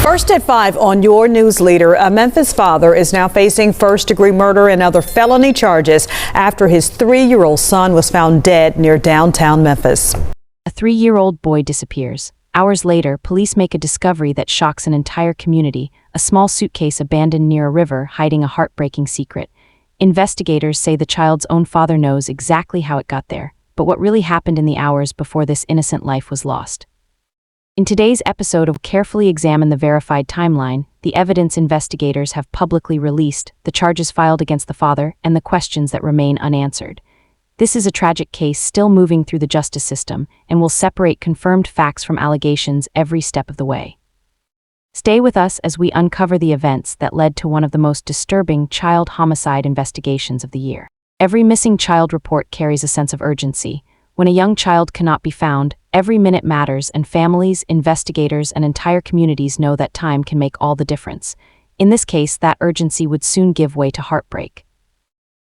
First at 5 on your news leader, a Memphis father is now facing first-degree murder and other felony charges after his 3-year-old son was found dead near downtown Memphis. A 3-year-old boy disappears. Hours later, police make a discovery that shocks an entire community, a small suitcase abandoned near a river hiding a heartbreaking secret. Investigators say the child's own father knows exactly how it got there, but what really happened in the hours before this innocent life was lost. In today's episode, we'll carefully examine the verified timeline, the evidence investigators have publicly released, the charges filed against the father, and the questions that remain unanswered. This is a tragic case still moving through the justice system, and will separate confirmed facts from allegations every step of the way. Stay with us as we uncover the events that led to one of the most disturbing child homicide investigations of the year. Every missing child report carries a sense of urgency. When a young child cannot be found, every minute matters, and families, investigators, and entire communities know that time can make all the difference. In this case, that urgency would soon give way to heartbreak.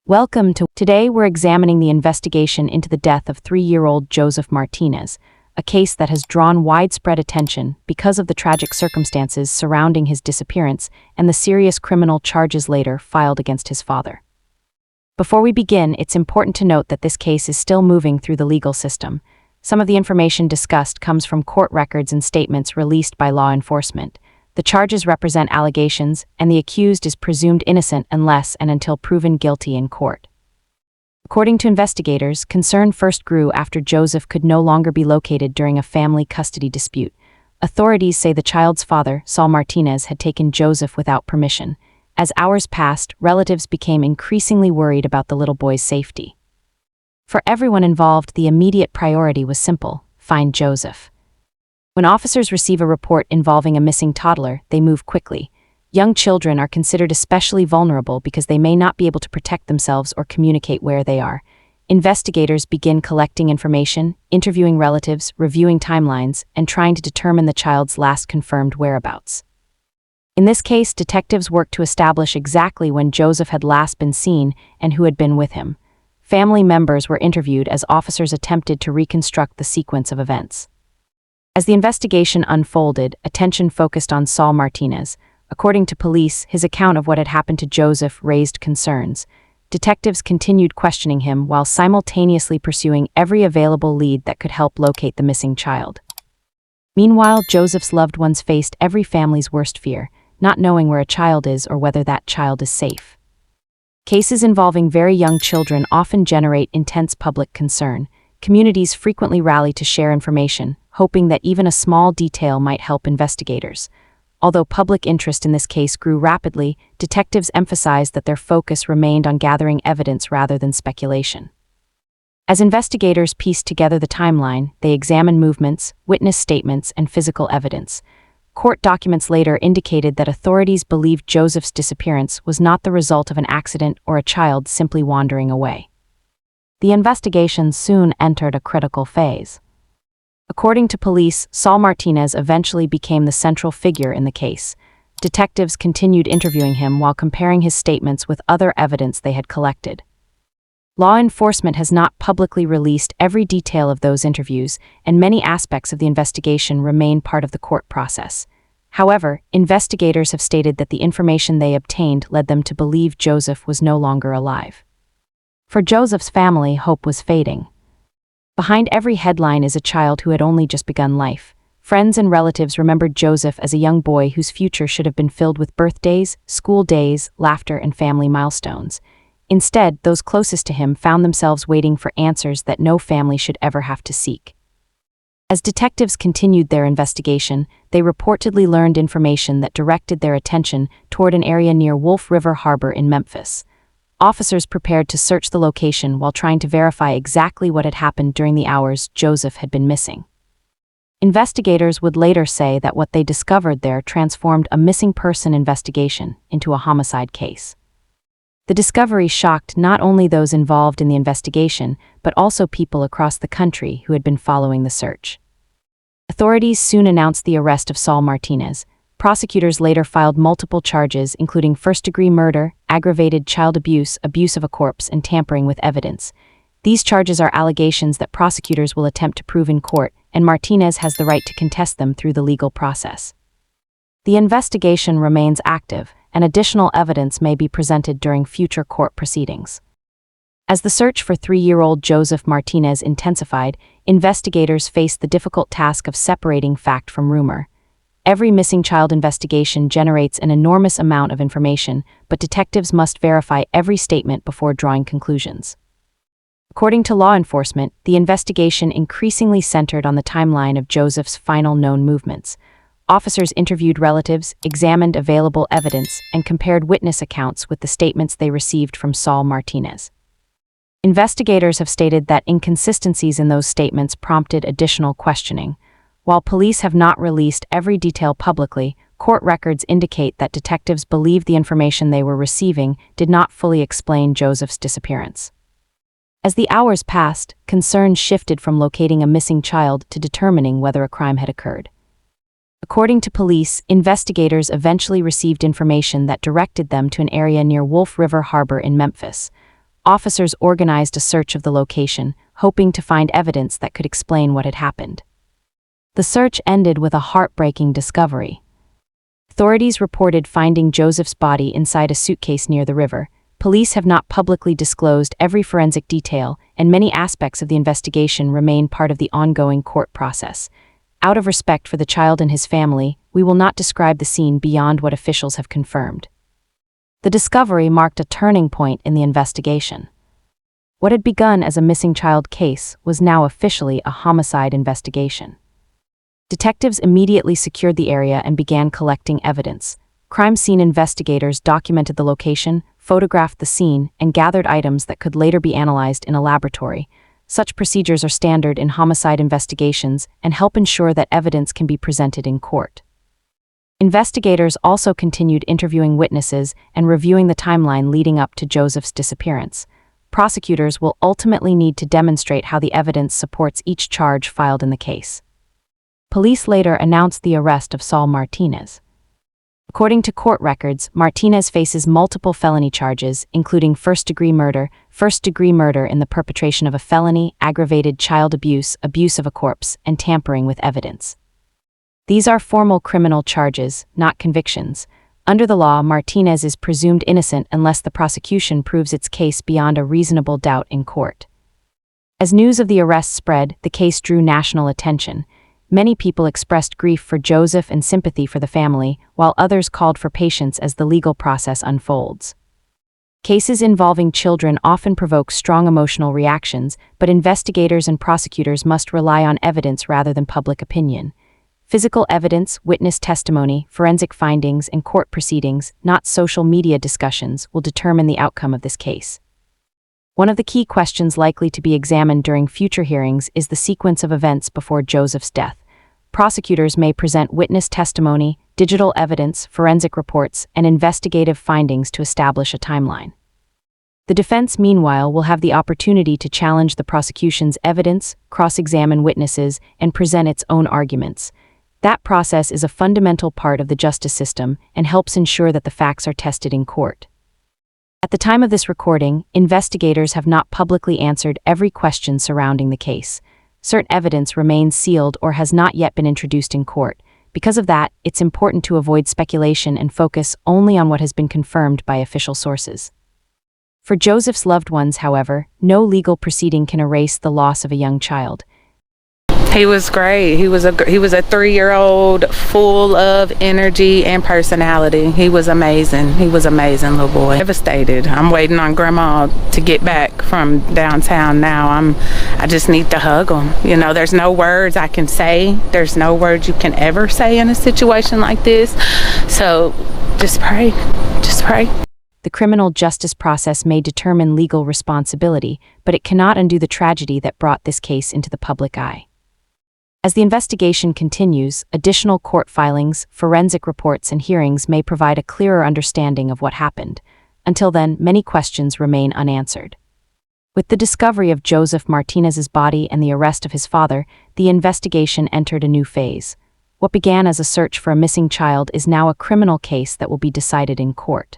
Welcome to Today we're examining the investigation into the death of 3-year-old Joseph Martinez, a case that has drawn widespread attention because of the tragic circumstances surrounding his disappearance and the serious criminal charges later filed against his father. Before we begin, it's important to note that this case is still moving through the legal system. Some of the information discussed comes from court records and statements released by law enforcement. The charges represent allegations, and the accused is presumed innocent unless and until proven guilty in court. According to investigators, concern first grew after Joseph could no longer be located during a family custody dispute. Authorities say the child's father, Saul Martinez, had taken Joseph without permission. As hours passed, relatives became increasingly worried about the little boy's safety. For everyone involved, the immediate priority was simple: find Joseph. When officers receive a report involving a missing toddler, they move quickly. Young children are considered especially vulnerable because they may not be able to protect themselves or communicate where they are. Investigators begin collecting information, interviewing relatives, reviewing timelines, and trying to determine the child's last confirmed whereabouts. In this case, detectives worked to establish exactly when Joseph had last been seen and who had been with him. Family members were interviewed as officers attempted to reconstruct the sequence of events. As the investigation unfolded, attention focused on Saul Martinez. According to police, his account of what had happened to Joseph raised concerns. Detectives continued questioning him while simultaneously pursuing every available lead that could help locate the missing child. Meanwhile, Joseph's loved ones faced every family's worst fear: not knowing where a child is or whether that child is safe. Cases involving very young children often generate intense public concern. Communities frequently rally to share information, hoping that even a small detail might help investigators. Although public interest in this case grew rapidly, detectives emphasized that their focus remained on gathering evidence rather than speculation. As investigators pieced together the timeline, they examined movements, witness statements, and physical evidence. Court documents later indicated that authorities believed Joseph's disappearance was not the result of an accident or a child simply wandering away. The investigation soon entered a critical phase. According to police, Saul Martinez eventually became the central figure in the case. Detectives continued interviewing him while comparing his statements with other evidence they had collected. Law enforcement has not publicly released every detail of those interviews, and many aspects of the investigation remain part of the court process. However, investigators have stated that the information they obtained led them to believe Joseph was no longer alive. For Joseph's family, hope was fading. Behind every headline is a child who had only just begun life. Friends and relatives remembered Joseph as a young boy whose future should have been filled with birthdays, school days, laughter, and family milestones. Instead, those closest to him found themselves waiting for answers that no family should ever have to seek. As detectives continued their investigation, they reportedly learned information that directed their attention toward an area near Wolf River Harbor in Memphis. Officers prepared to search the location while trying to verify exactly what had happened during the hours Joseph had been missing. Investigators would later say that what they discovered there transformed a missing person investigation into a homicide case. The discovery shocked not only those involved in the investigation, but also people across the country who had been following the search. Authorities soon announced the arrest of Saul Martinez. Prosecutors later filed multiple charges, including first-degree murder, aggravated child abuse, abuse of a corpse, and tampering with evidence. These charges are allegations that prosecutors will attempt to prove in court, and Martinez has the right to contest them through the legal process. The investigation remains active, and additional evidence may be presented during future court proceedings. As the search for 3-year-old Joseph Martinez intensified, investigators faced the difficult task of separating fact from rumor. Every missing child investigation generates an enormous amount of information, but detectives must verify every statement before drawing conclusions. According to law enforcement, the investigation increasingly centered on the timeline of Joseph's final known movements. Officers interviewed relatives, examined available evidence, and compared witness accounts with the statements they received from Saul Martinez. Investigators have stated that inconsistencies in those statements prompted additional questioning. While police have not released every detail publicly, court records indicate that detectives believed the information they were receiving did not fully explain Joseph's disappearance. As the hours passed, concerns shifted from locating a missing child to determining whether a crime had occurred. According to police, investigators eventually received information that directed them to an area near Wolf River Harbor in Memphis. Officers organized a search of the location, hoping to find evidence that could explain what had happened. The search ended with a heartbreaking discovery. Authorities reported finding Joseph's body inside a suitcase near the river. Police have not publicly disclosed every forensic detail, and many aspects of the investigation remain part of the ongoing court process. Out of respect for the child and his family, we will not describe the scene beyond what officials have confirmed. The discovery marked a turning point in the investigation. What had begun as a missing child case was now officially a homicide investigation. Detectives immediately secured the area and began collecting evidence. Crime scene investigators documented the location, photographed the scene, and gathered items that could later be analyzed in a laboratory. Such procedures are standard in homicide investigations and help ensure that evidence can be presented in court. Investigators also continued interviewing witnesses and reviewing the timeline leading up to Joseph's disappearance. Prosecutors will ultimately need to demonstrate how the evidence supports each charge filed in the case. Police later announced the arrest of Saul Martinez. According to court records, Martinez faces multiple felony charges, including first-degree murder in the perpetration of a felony, aggravated child abuse, abuse of a corpse, and tampering with evidence. These are formal criminal charges, not convictions. Under the law, Martinez is presumed innocent unless the prosecution proves its case beyond a reasonable doubt in court. As news of the arrest spread, the case drew national attention. Many people expressed grief for Joseph and sympathy for the family, while others called for patience as the legal process unfolds. Cases involving children often provoke strong emotional reactions, but investigators and prosecutors must rely on evidence rather than public opinion. Physical evidence, witness testimony, forensic findings, and court proceedings, not social media discussions, will determine the outcome of this case. One of the key questions likely to be examined during future hearings is the sequence of events before Joseph's death. Prosecutors may present witness testimony, digital evidence, forensic reports, and investigative findings to establish a timeline. The defense, meanwhile, will have the opportunity to challenge the prosecution's evidence, cross-examine witnesses, and present its own arguments. That process is a fundamental part of the justice system and helps ensure that the facts are tested in court. At the time of this recording, investigators have not publicly answered every question surrounding the case. Certain evidence remains sealed or has not yet been introduced in court. Because of that, it's important to avoid speculation and focus only on what has been confirmed by official sources. For Joseph's loved ones, however, no legal proceeding can erase the loss of a young child. He was great. He was a 3-year-old full of energy and personality. He was amazing. He was amazing, little boy. Devastated. I'm waiting on Grandma to get back from downtown now. I just need to hug him. You know, there's no words I can say. There's no words you can ever say in a situation like this. So just pray. Just pray. The criminal justice process may determine legal responsibility, but it cannot undo the tragedy that brought this case into the public eye. As the investigation continues, additional court filings, forensic reports, and hearings may provide a clearer understanding of what happened. Until then, many questions remain unanswered. With the discovery of Joseph Martinez's body and the arrest of his father, the investigation entered a new phase. What began as a search for a missing child is now a criminal case that will be decided in court.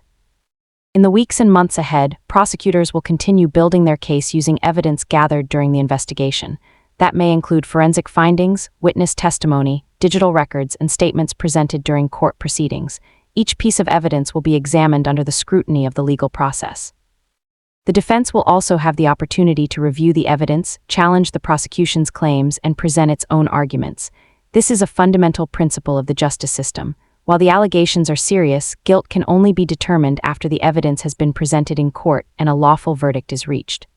In the weeks and months ahead, prosecutors will continue building their case using evidence gathered during the investigation. That may include forensic findings, witness testimony, digital records, and statements presented during court proceedings. Each piece of evidence will be examined under the scrutiny of the legal process. The defense will also have the opportunity to review the evidence, challenge the prosecution's claims, and present its own arguments. This is a fundamental principle of the justice system. While the allegations are serious, guilt can only be determined after the evidence has been presented in court and a lawful verdict is reached.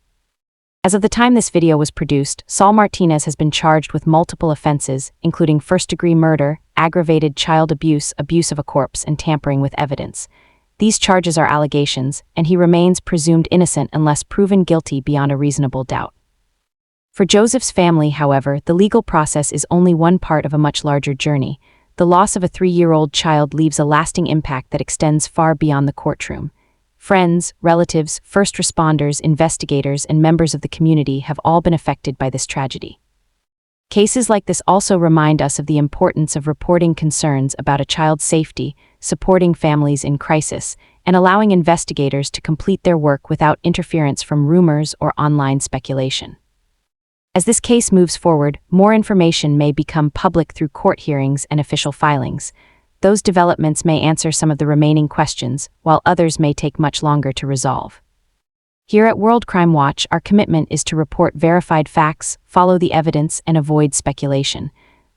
As of the time this video was produced, Saul Martinez has been charged with multiple offenses, including first-degree murder, aggravated child abuse, abuse of a corpse, and tampering with evidence. These charges are allegations, and he remains presumed innocent unless proven guilty beyond a reasonable doubt. For Joseph's family, however, the legal process is only one part of a much larger journey. The loss of a 3-year-old child leaves a lasting impact that extends far beyond the courtroom. Friends, relatives, first responders, investigators, and members of the community have all been affected by this tragedy. Cases like this also remind us of the importance of reporting concerns about a child's safety, supporting families in crisis, and allowing investigators to complete their work without interference from rumors or online speculation. As this case moves forward, more information may become public through court hearings and official filings. Those developments may answer some of the remaining questions, while others may take much longer to resolve. Here at World Crime Watch, our commitment is to report verified facts, follow the evidence, and avoid speculation.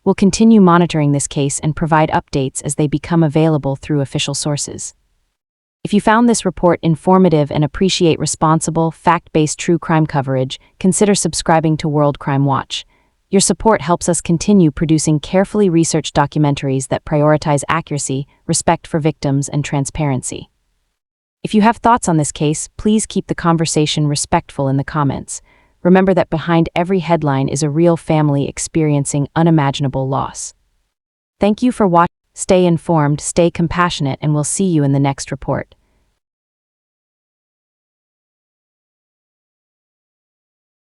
We'll continue monitoring this case and provide updates as they become available through official sources. If you found this report informative and appreciate responsible, fact-based true crime coverage, consider subscribing to World Crime Watch. Your support helps us continue producing carefully researched documentaries that prioritize accuracy, respect for victims, and transparency. If you have thoughts on this case, please keep the conversation respectful in the comments. Remember that behind every headline is a real family experiencing unimaginable loss. Thank you for watching. Stay informed, stay compassionate, and we'll see you in the next report.